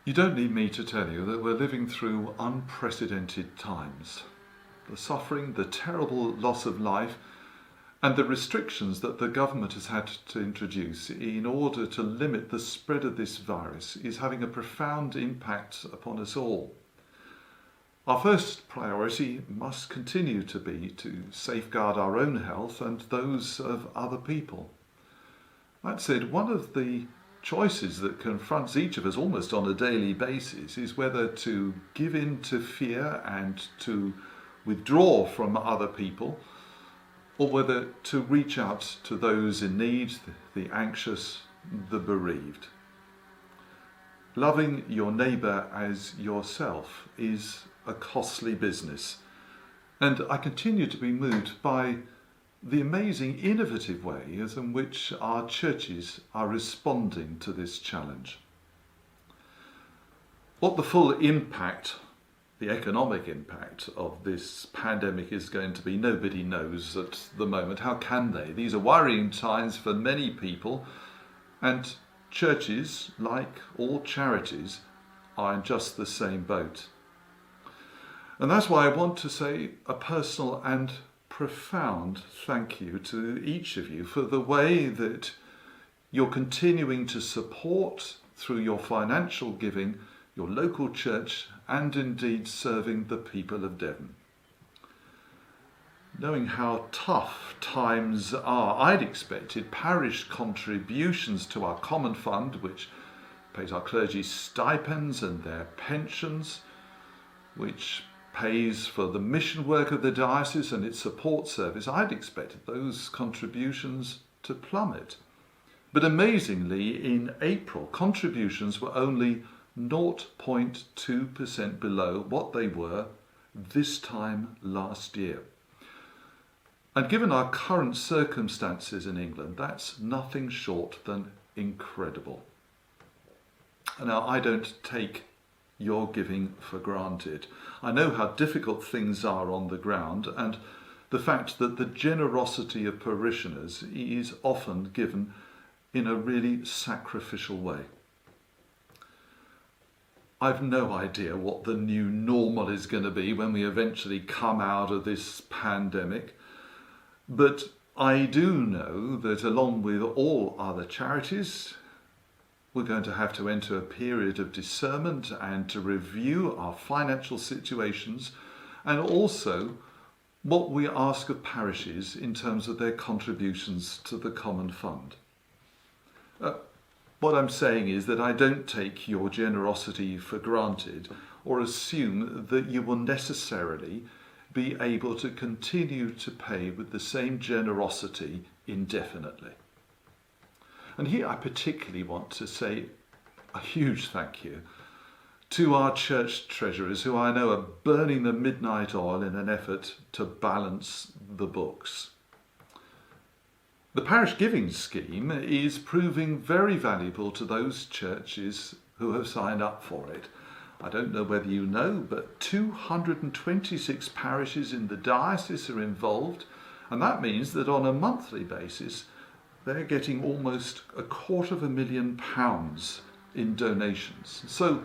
You don't need me to tell you that we're living through unprecedented times. The suffering, the terrible loss of life, and the restrictions that the government has had to introduce in order to limit the spread of this virus is having a profound impact upon us all. Our first priority must continue to be to safeguard our own health and those of other people. That said, one of the choices that confronts each of us almost on a daily basis is whether to give in to fear and to withdraw from other people, or whether to reach out to those in need, the anxious, the bereaved. Loving your neighbour as yourself is a costly business, and I continue to be moved by the amazing innovative ways in which our churches are responding to this challenge. What the full impact, the economic impact of this pandemic is going to be, nobody knows at the moment. How can they? These are worrying times for many people, and churches, like all charities, are in just the same boat. And that's why I want to say a personal and profound thank you to each of you for the way that you're continuing to support through your financial giving your local church and indeed serving the people of Devon. Knowing how tough times are, I'd expected parish contributions to our common fund, which pays our clergy stipends and their pensions, which pays for the mission work of the diocese and its support service, I'd expected those contributions to plummet. But amazingly, in April, contributions were only 0.2% below what they were this time last year. And given our current circumstances in England, that's nothing short than incredible. Now, I don't take your giving for granted. I know how difficult things are on the ground, and the fact that the generosity of parishioners is often given in a really sacrificial way. I've no idea what the new normal is going to be when we eventually come out of this pandemic, but I do know that along with all other charities, we're going to have to enter a period of discernment and to review our financial situations and also what we ask of parishes in terms of their contributions to the common fund. What I'm saying is that I don't take your generosity for granted or assume that you will necessarily be able to continue to pay with the same generosity indefinitely. And here I particularly want to say a huge thank you to our church treasurers, who I know are burning the midnight oil in an effort to balance the books. The parish giving scheme is proving very valuable to those churches who have signed up for it. I don't know whether you know, but 226 parishes in the diocese are involved, and that means that on a monthly basis they're getting almost £250,000 in donations. So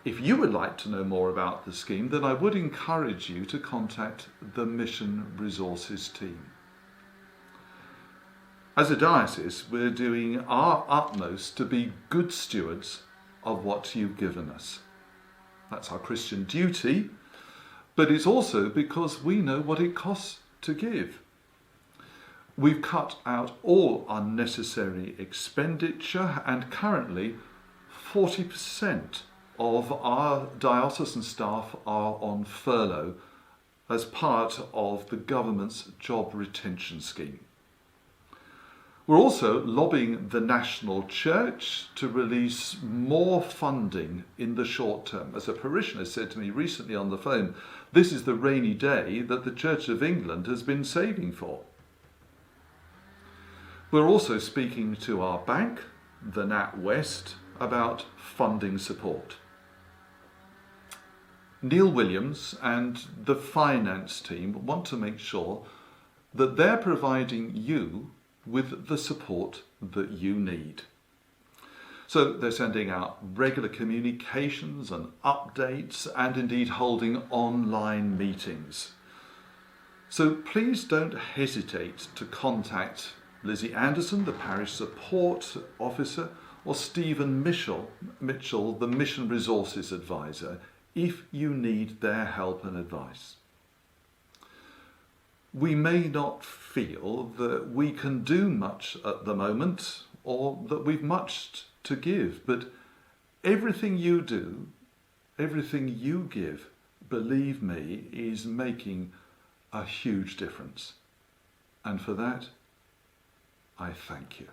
if you would like to know more about the scheme, then I would encourage you to contact the Mission Resources team. As a diocese, we're doing our utmost to be good stewards of what you've given us. That's our Christian duty, but it's also because we know what it costs to give. We've cut out all unnecessary expenditure, and currently 40% of our diocesan staff are on furlough as part of the government's job retention scheme. We're also lobbying the national church to release more funding in the short term. As a parishioner said to me recently on the phone, this is the rainy day that the Church of England has been saving for. We're also speaking to our bank, the NatWest, about funding support. Neil Williams and the finance team want to make sure that they're providing you with the support that you need. So they're sending out regular communications and updates, and indeed holding online meetings. So please don't hesitate to contact Lizzie Anderson, the Parish Support Officer, or Stephen Mitchell, the Mission Resources Advisor, if you need their help and advice. We may not feel that we can do much at the moment, or that we've much to give, but everything you do, everything you give, believe me, is making a huge difference. And for that, I thank you.